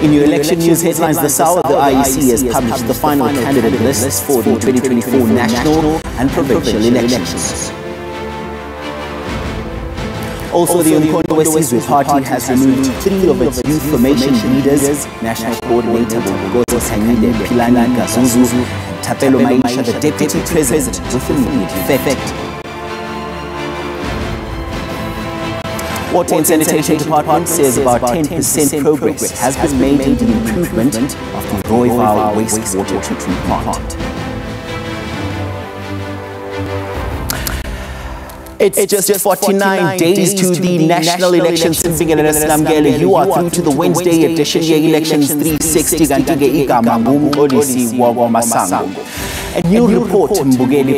In your election news headlines this hour, the IEC has published the final candidate lists for the 2024 national and provincial elections. Also, the Umkhonto weSizwe Party has removed 3 of its youth formation leaders, National Coordinator Bogozo Sanyile Pilani Gazuzu, and Tapelo Maisha, the Deputy President, with immediate effect. Water and Sanitation Department says about 10% progress has been made in the improvement of the Rooiwal wastewater treatment plant. It's just 49 days to the national elections. You are through to the Wednesday edition of Elections 360. A new report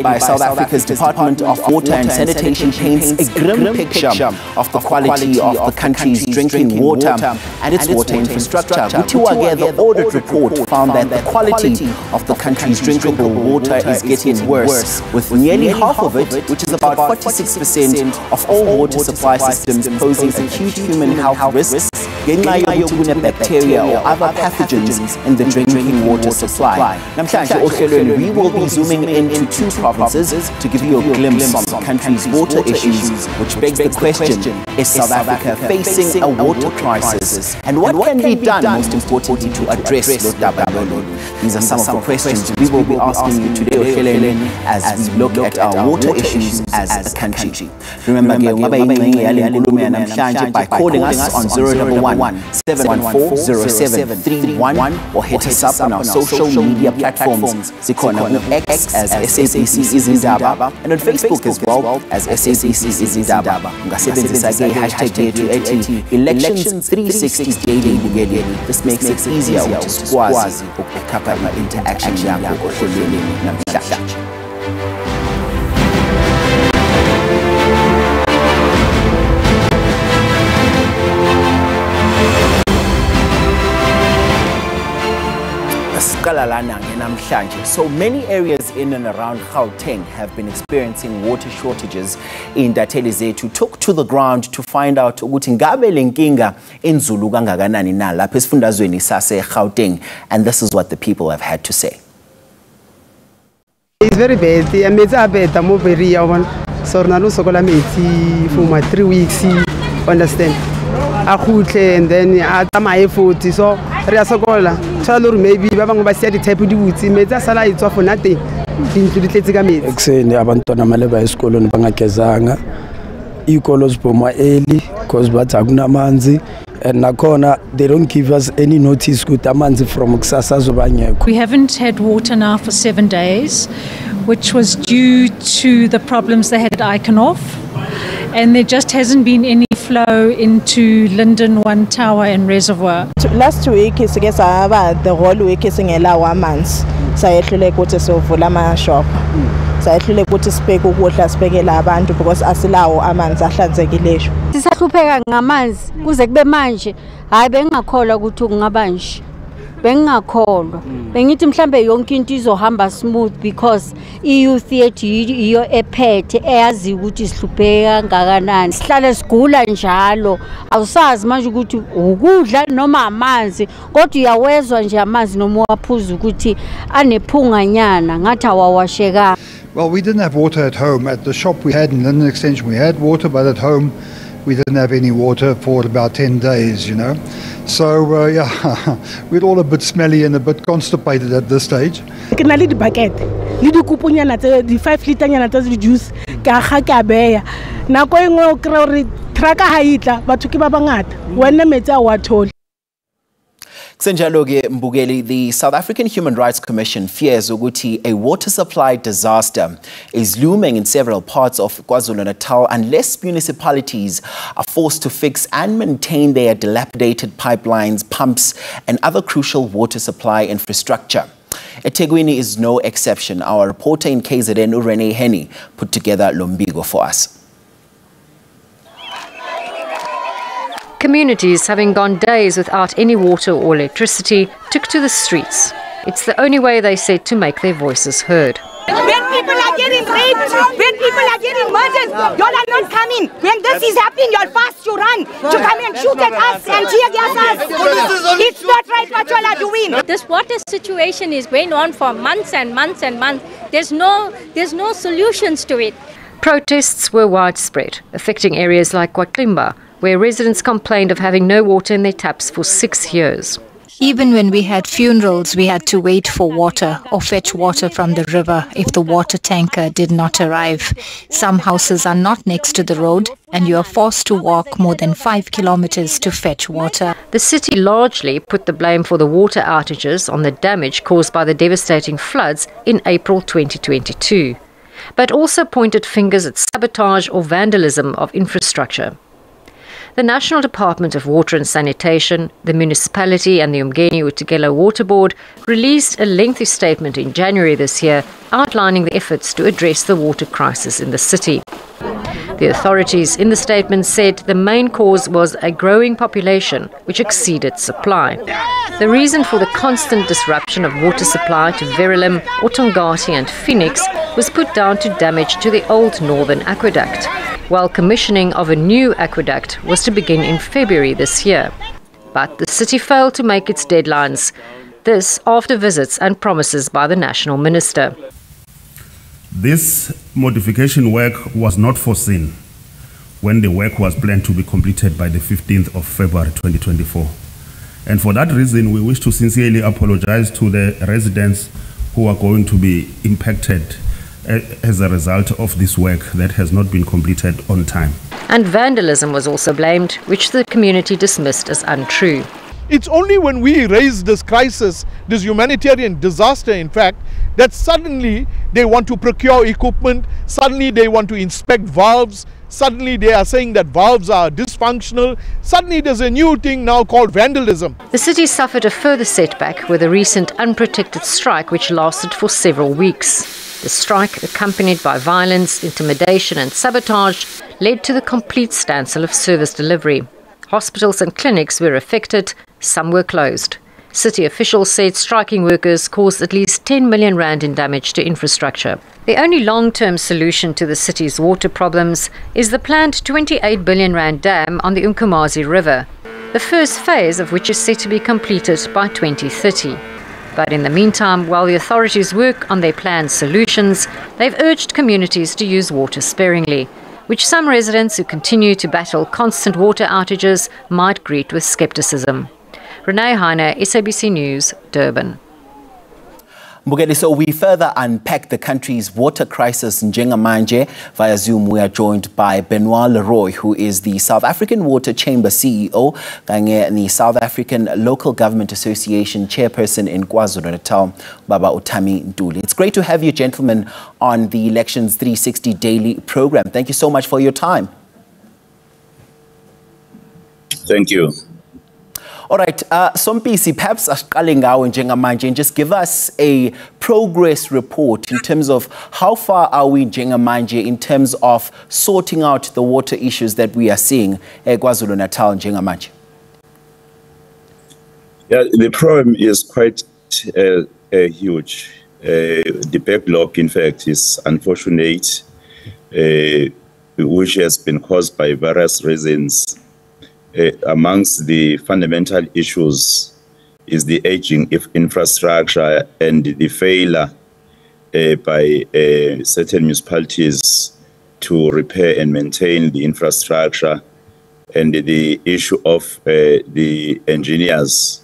by South Africa's Department of Water and Sanitation paints a grim picture of the quality of the country's drinking water and its water infrastructure. The audit report found that the quality of the country's drinkable water is getting worse, with nearly half of it, which is about 46% of all water supply systems, posing acute human health risks, bacteria or other pathogens in the drinking water supply. We will be zooming into 2 provinces to give you a glimpse on the country's water issues, which begs the question, is South Africa facing a water crisis? And what can be done, most importantly, to address Lotabalolo? These are some of the questions we will be asking you today, as we look at our water issues as a country. Remember, by calling us on 011-714-0731 or hit us up on our social media platforms. X as SABC Izindaba, and on Facebook as well as SABC Izindaba. #day280 Elections 360 daily. This makes it easier to squazi interaction. So many areas in and around Gauteng have been experiencing water shortages. In Dateli Zethu took to the ground to find out ukuthi ngabe lenkinga enzulu kangakanani na lapha esifundazweni sase Gauteng, and this is what the people have had to say. It's very bad. I made a bed a more very one. So now no sokola meti for my 3 weeks. Understand? And then I my effort so Riasogola. Maybe babang basi the type of duty made a salary it's for nothing. Exene abantwana maleba esikolo nibangakezanga ikolos boma early cause bathakuna manzi and nakhona they don't give us any notice ukuthi amanzi from kusasa zobanyekho. We haven't had water now for 7 days, which was due to the problems they had at Iconov, and there just hasn't been any flow into Linden 1 Tower and Reservoir. Last week is the whole week is in a months. So I actually go to Vulama shop. So I actually go to speak with water spegela bantu because asilawo amanzi ahlanzekile. Sisahlupheka ngamanzi kuze kube manje hayi bengakholwa ukuthi kungabanje. Bengakholwa. Bengithi mhlambe yonke into izohamba smooth because i-youth yethu iyo ephethe eyazi ukuthi sihlupheka kangakanani. Sihlale sigula njalo. Awusazi manje ukuthi ukudla noma amanzi kodwa uyawezwa nje amanzi noma waphuza ukuthi anephunganyana ngathi awawasheka. Well, we didn't have water at home. At the shop we had in Linden Extension we had water, but at home we didn't have any water for about 10 days, you know. So, yeah, we're all a bit smelly and a bit constipated at this stage. Can I lead the bucket? Lead the couponia, the 5 liter juice, Kahakabeya. Now going on, Traka Haita, but to keep a bangat. When the meta were told. Mbugeli, the South African Human Rights Commission fears ukuthi a water supply disaster is looming in several parts of KwaZulu-Natal unless municipalities are forced to fix and maintain their dilapidated pipelines, pumps, and other crucial water supply infrastructure. eThekwini is no exception. Our reporter in KZN, Urene Henny, put together Lombigo for us. Communities, having gone days without any water or electricity, took to the streets. It's the only way, they said, to make their voices heard. When people are getting raped, when people are getting murdered, y'all are not coming. When this is happening, y'all fast to run to come and shoot at us and tear gas us. It's not right what y'all are doing. This water situation is going on for months and months and months. There's no solutions to it. Protests were widespread, affecting areas like Chaguba, where residents complained of having no water in their taps for 6 years. Even when we had funerals, we had to wait for water or fetch water from the river if the water tanker did not arrive. Some houses are not next to the road and you are forced to walk more than 5 kilometers to fetch water. The city largely put the blame for the water outages on the damage caused by the devastating floods in April 2022, but also pointed fingers at sabotage or vandalism of infrastructure. The National Department of Water and Sanitation, the municipality and the Umgeni Utikela Water Board released a lengthy statement in January this year outlining the efforts to address the water crisis in the city. The authorities in the statement said the main cause was a growing population which exceeded supply. The reason for the constant disruption of water supply to Verulam, Otongati and Phoenix was put down to damage to the old northern aqueduct, while commissioning of a new aqueduct was to begin in February this year. But the city failed to make its deadlines, this after visits and promises by the national minister. This modification work was not foreseen when the work was planned to be completed by the 15th of February 2024. And for that reason, we wish to sincerely apologize to the residents who are going to be impacted as a result of this work that has not been completed on time. And vandalism was also blamed, which the community dismissed as untrue. It's only when we raise this crisis, this humanitarian disaster in fact, that suddenly they want to procure equipment, suddenly they want to inspect valves, suddenly they are saying that valves are dysfunctional, suddenly there's a new thing now called vandalism. The city suffered a further setback with a recent unprotected strike which lasted for several weeks. The strike, accompanied by violence, intimidation and sabotage, led to the complete standstill of service delivery. Hospitals and clinics were affected, some were closed. City officials said striking workers caused at least 10 million rand in damage to infrastructure. The only long-term solution to the city's water problems is the planned 28 billion rand dam on the Umkomazi River, the first phase of which is set to be completed by 2030. But in the meantime, while the authorities work on their planned solutions, they've urged communities to use water sparingly, which some residents who continue to battle constant water outages might greet with scepticism. Renee Heine, SABC News, Durban. Mbugeli, so we further unpack the country's water crisis in Njengamanje. Via Zoom, we are joined by Benoit Leroy, who is the South African Water Chamber CEO, and the South African Local Government Association Chairperson in KwaZulu-Natal, Baba Utami Ntuli. It's great to have you gentlemen on the Elections 360 daily program. Thank you so much for your time. Thank you. All right, Sompisi, perhaps and just give us a progress report in terms of how far are we in Njengamanje in terms of sorting out the water issues that we are seeing at KwaZulu-Natal and Njengamanje. Yeah, the problem is quite huge. The backlog, in fact, is unfortunate, which has been caused by various reasons. Amongst the fundamental issues is the aging of infrastructure and the failure by certain municipalities to repair and maintain the infrastructure, and the issue of the engineers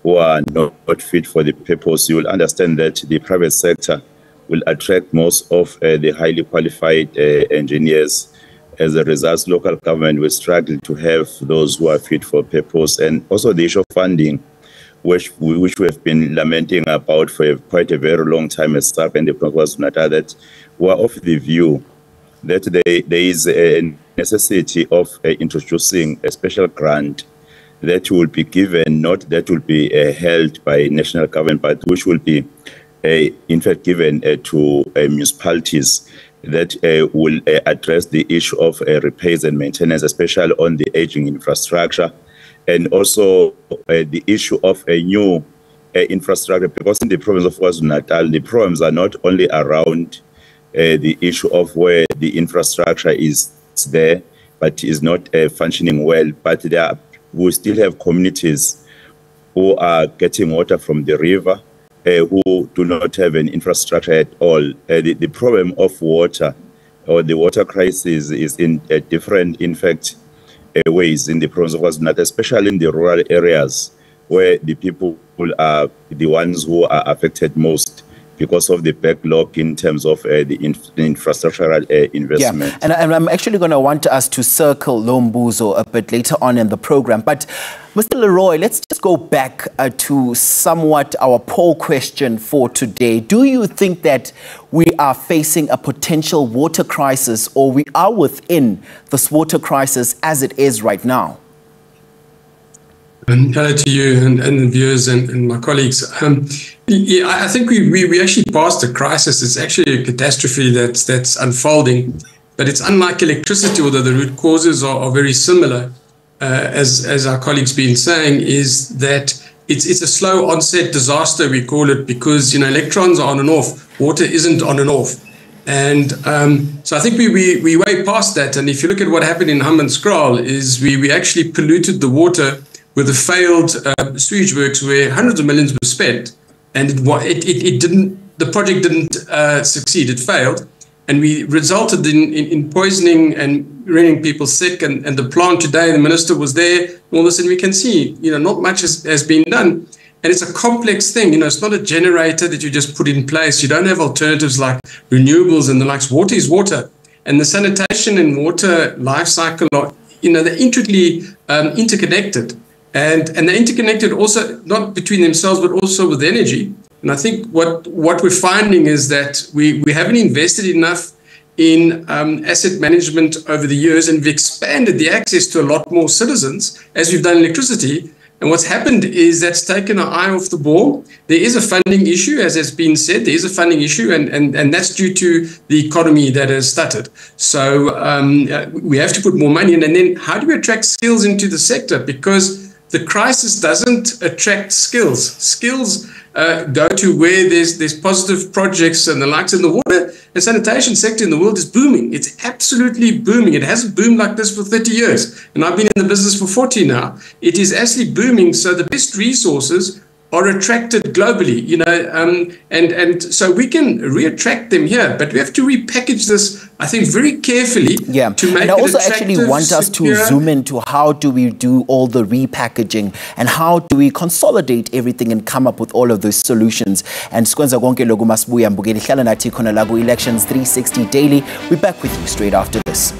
who are not fit for the purpose. You will understand that the private sector will attract most of the highly qualified engineers. As a result, local government will struggle to have those who are fit for purpose. And also the issue of funding, which we have been lamenting about for quite a very long time as staff and the KwaZulu-Natal, that we are of the view that there is a necessity of introducing a special grant that will be given, not that will be held by national government, but which will be in fact given to municipalities that will address the issue of repairs and maintenance, especially on the aging infrastructure, and also the issue of a new infrastructure, because in the province of KwaZulu-Natal, the problems are not only around the issue of where the infrastructure is there, but is not functioning well. But we still have communities who are getting water from the river, who do not have an infrastructure at all. The problem of water, or the water crisis, is in different, in fact, ways in the province of KwaZulu-Natal, especially in the rural areas, where the people are the ones who are affected most because of the backlog in terms of the infrastructural investment. Yeah, and I'm actually going to want us to circle Lombuzo a bit later on in the program. But Mr. Leroy, let's just go back to somewhat our poll question for today. Do you think that we are facing a potential water crisis, or we are within this water crisis as it is right now? Hello to you and viewers and my colleagues. Yeah, I think we actually passed a crisis. It's actually a catastrophe that's unfolding, but it's unlike electricity, although the root causes are very similar. As our colleagues been saying, is that it's a slow onset disaster, we call it, because electrons are on and off. Water isn't on and off. And so I think we way past that. And if you look at what happened in Hlamvana, is we actually polluted the water with the failed sewage works where hundreds of millions were spent, and the project didn't succeed. It failed, and we resulted in poisoning and rendering people sick. And the plant today, the minister was there, and all of a sudden we can see, not much has been done. And it's a complex thing. It's not a generator that you just put in place. You don't have alternatives like renewables and the likes. Water is water, and the sanitation and water life cycle are, they're intricately interconnected. And they're interconnected also, not between themselves, but also with energy. And I think what we're finding is that we haven't invested enough in asset management over the years, and we've expanded the access to a lot more citizens as we've done electricity. And what's happened is that's taken our eye off the ball. There is a funding issue, as has been said. There is a funding issue, and that's due to the economy that has stuttered. So we have to put more money in. And then how do we attract skills into the sector? Because the crisis doesn't attract skills. Skills go to where there's positive projects and the likes. In the water and sanitation sector in the world is booming. It's absolutely booming. It hasn't boomed like this for 30 years. And I've been in the business for 40 now. It is actually booming. So the best resources are attracted globally, and so we can reattract them here, but we have to repackage this, I think, very carefully. Yeah, to make and I also actually want us to zoom into how do we do all the repackaging and how do we consolidate everything and come up with all of those solutions. And Skwenza Gonke Logu Masbuya Mbugeli Hlala Nathi Khona Lagu Elections 360 Daily. We're back with you straight after this.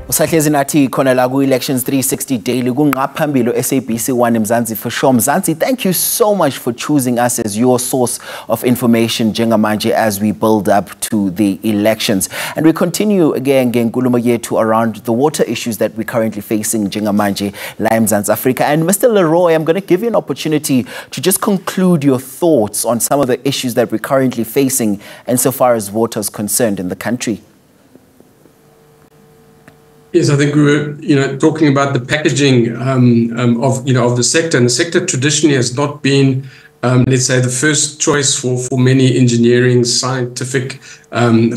Usahlezi nathi khona la ku Elections 360 Daily kungaphambili SABC 1 Mzansi for sure. Mzansi, thank you so much for choosing us as your source of information njengamanje as we build up to the elections. And we continue again ngenkulumo yethu around the water issues that we're currently facing njengamanje la eMzansi Africa. And Mr. Leroy, I'm going to give you an opportunity to just conclude your thoughts on some of the issues that we're currently facing insofar as water is concerned in the country. Yes, I think we were, talking about the packaging of the sector, and the sector traditionally has not been, let's say, the first choice for many engineering, scientific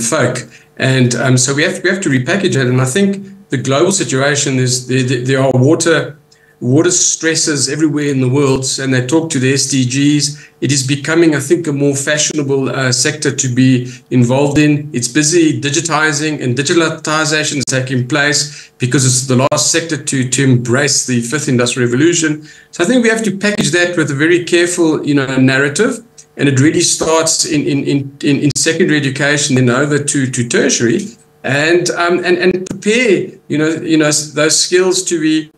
folk, and so we have to repackage it. And I think the global situation is there are water stresses everywhere in the world, and they talk to the SDGs. It is becoming, I think, a more fashionable sector to be involved in. It's busy digitizing, and digitalization is taking place because it's the last sector to embrace the fifth industrial revolution. So I think we have to package that with a very careful, narrative, and it really starts in secondary education and over to tertiary, and prepare, those skills to be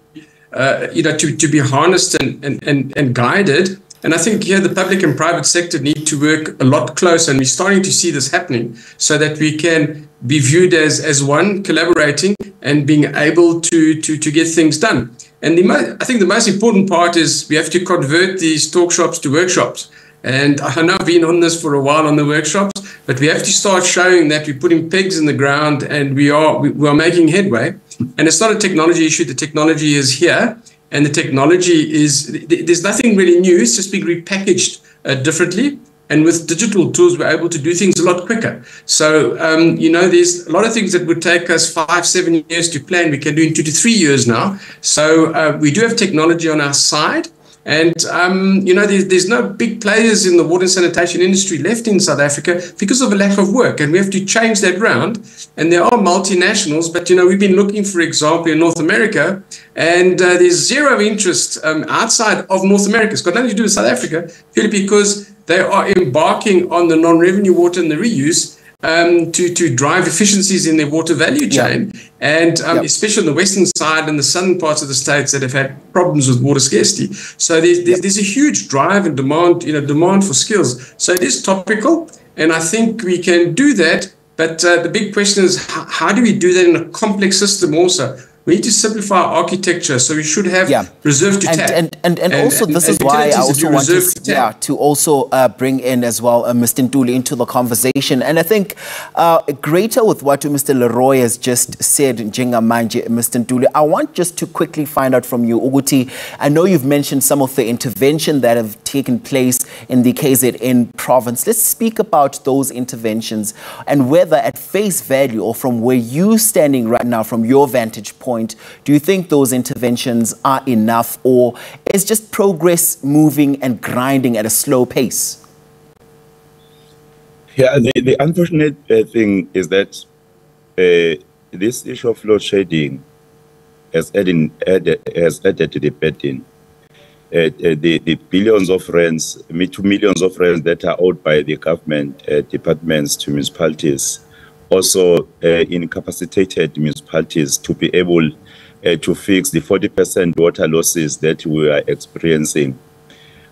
to be harnessed and guided. And I think here the public and private sector need to work a lot closer, and we're starting to see this happening so that we can be viewed as one, collaborating and being able to get things done. And I think the most important part is we have to convert these talk shops to workshops. And I know I've been on this for a while on the workshops. but we have to start showing that we're putting pegs in the ground and we are making headway. And it's not a technology issue. The technology is here, and the technology there's nothing really new. It's just being repackaged differently. And with digital tools, we're able to do things a lot quicker. So, there's a lot of things that would take us 5-7 years to plan. We can do in 2 to 3 years now. So we do have technology on our side. And, there's no big players in the water and sanitation industry left in South Africa because of a lack of work. And we have to change that round. And there are multinationals, but, we've been looking, for example, in North America, and there's zero interest outside of North America. It's got nothing to do with South Africa, purely because they are embarking on the non-revenue water and the reuse to drive efficiencies in their water value chain. And especially on the western side and the southern parts of the states that have had problems with water scarcity. So there's a huge drive and demand for skills. So it is topical, and I think we can do that. But the big question is, how do we do that in a complex system also? We need to simplify our architecture, so we should have reserve to tap. And also, this is why I also want to also bring in as well Mr. Ntuli into the conversation. And I think greater with what Mr. Leroy has just said, Njengamanje, Mr. Ntuli, I want just to quickly find out from you, Uguti. I know you've mentioned some of the intervention that have taken place in the KZN province. Let's speak about those interventions and whether at face value or from where you're standing right now, from your vantage point, do you think those interventions are enough, or is just progress moving and grinding at a slow pace? Yeah, the unfortunate thing is that this issue of load shedding has added to the burden. The billions of rands, to millions of rands that are owed by the government departments to municipalities, also incapacitated municipalities to be able to fix the 40% water losses that we are experiencing.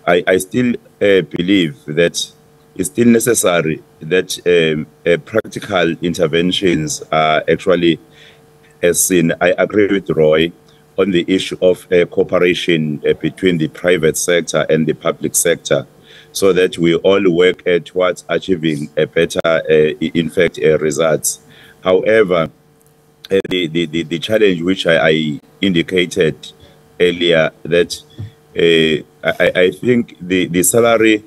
I still believe that it's still necessary that practical interventions are actually seen. I agree with Roy on the issue of cooperation between the private sector and the public sector, so that we all work towards achieving a better, results. However, the challenge which I indicated earlier, that I think the salary,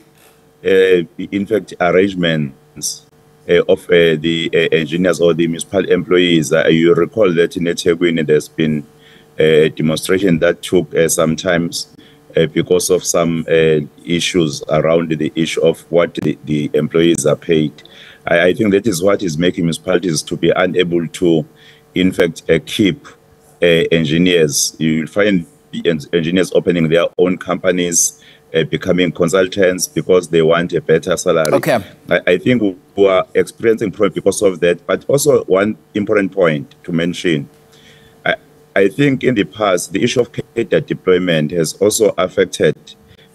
arrangements of the engineers or the municipal employees, you recall that in Chwebeni there's been a demonstration that took sometimes because of some issues around the issue of what the employees are paid. I think that is what is making municipalities to be unable to, in fact, keep engineers. You will find engineers opening their own companies, becoming consultants because they want a better salary. Okay. I think we are experiencing problems because of that. But also one important point to mention, I think in the past, the issue of cadre deployment has also affected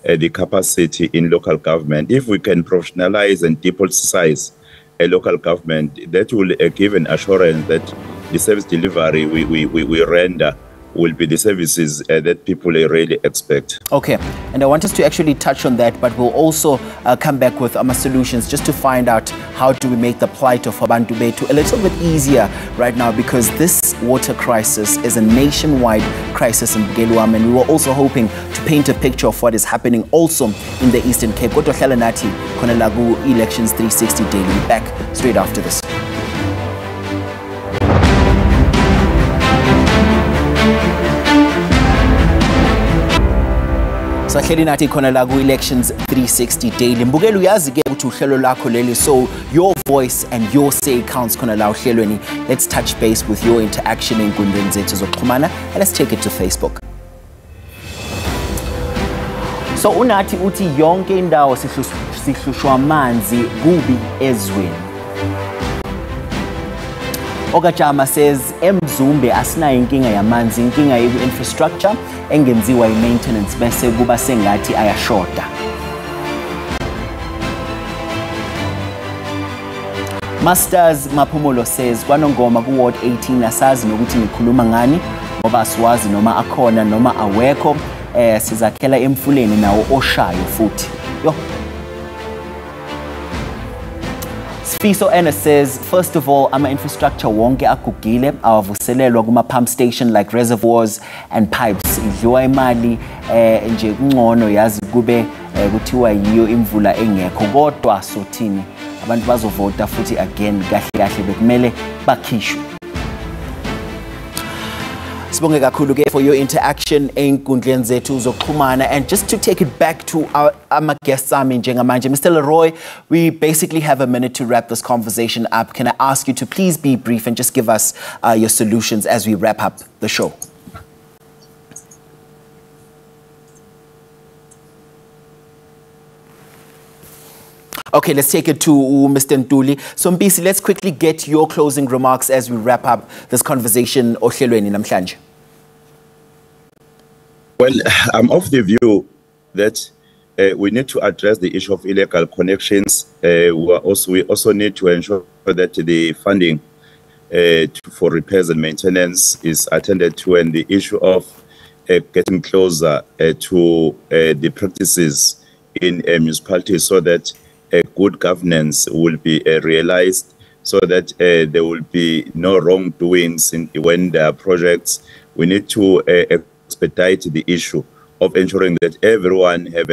the capacity in local government. If we can professionalize and depoliticize a local government, that will give an assurance that the service delivery we render will be the services that people really expect. Okay, and I want us to actually touch on that, but we'll also come back with solutions just to find out how do we make the plight of Abantu Bethu a little bit easier right now, because this water crisis is a nationwide crisis in Bholani, and we were also hoping to paint a picture of what is happening also in the Eastern Cape. Kodwa hlala nathi khona la ku Elections 360 Daily. Back straight after this. Sahleli nathi khona la ku Elections 360 Daily. Mbukelo uyazi ke ukuthi uhlelo lakho leli, so your voice and your say counts khona la uhlelweni. Let's touch base with your interaction enkundleni zethu zokuxhumana, and let's take it to Facebook. So unathi uthi yonke indawo sihlushwa amanzi kubi ezweni. Okajama says eMzumbe asinayo inkinga yamanzi, inkinga ye-infrastructure engenziwa i-maintenance bese kuba sengathi ayashoda. Masters Maphumulo says kwanongoma ku Ward 18 asazi nokuthi ngikhuluma ngani ngoba asiwazi noma akhona noma awekho, sizakhela emfuleni nawo oshayo futhi. Yo. Fiso Ena says, first of all, ama-infrastructure wonke agugile awavuselelwa kuma-pump station like reservoirs and pipes. Idliwa imali nje kungcono yazi kube kuthiwa yiyo imvula engekho kodwa sothini abantu bazovota futhi again kahle kahle bekumele bakhishwe. Sibonge kakhulu ke for your interaction einkundleni zethu zokuxhumana. And just to take it back to our guests njengamanje, Mr. Leroy, we basically have a minute to wrap this conversation up. Can I ask you to please be brief and just give us your solutions as we wrap up the show? Okay, let's take it to Mr. Ntuli. So Mpisi, let's quickly get your closing remarks as we wrap up this conversation ohlelweni namhlanje. Well, I'm of the view that we need to address the issue of illegal connections. We also need to ensure that the funding for repairs and maintenance is attended to, and the issue of getting closer to the practices in municipalities so that good governance will be realized, so that there will be no wrongdoings when there are projects. We need to expedite the issue of ensuring that everyone have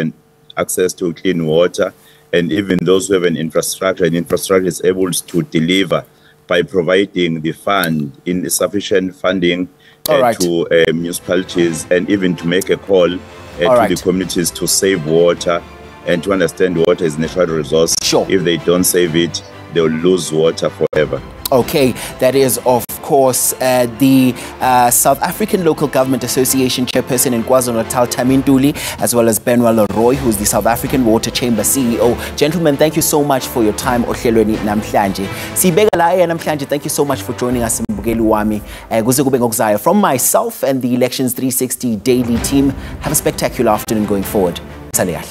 access to clean water, and even those who have an infrastructure, and infrastructure is able to deliver by providing the fund in sufficient funding to municipalities, and even to make a call to the communities to save water and to understand water is a natural resource. Sure. If they don't save it, they will lose water forever. Okay, that is of course the South African Local Government Association Chairperson in KwaZulu-Natal, Tami Ntuli, as well as Benoit Leroy, who's the South African Water Chamber CEO. Gentlemen, thank you so much for your time ohlelweni namhlanje. Sibeka la namhlanje, thank you so much for joining us in Mbukeli Wami. Kuze kube ngokuzayo. From myself and the Elections 360 daily team, have a spectacular afternoon going forward. Saleh.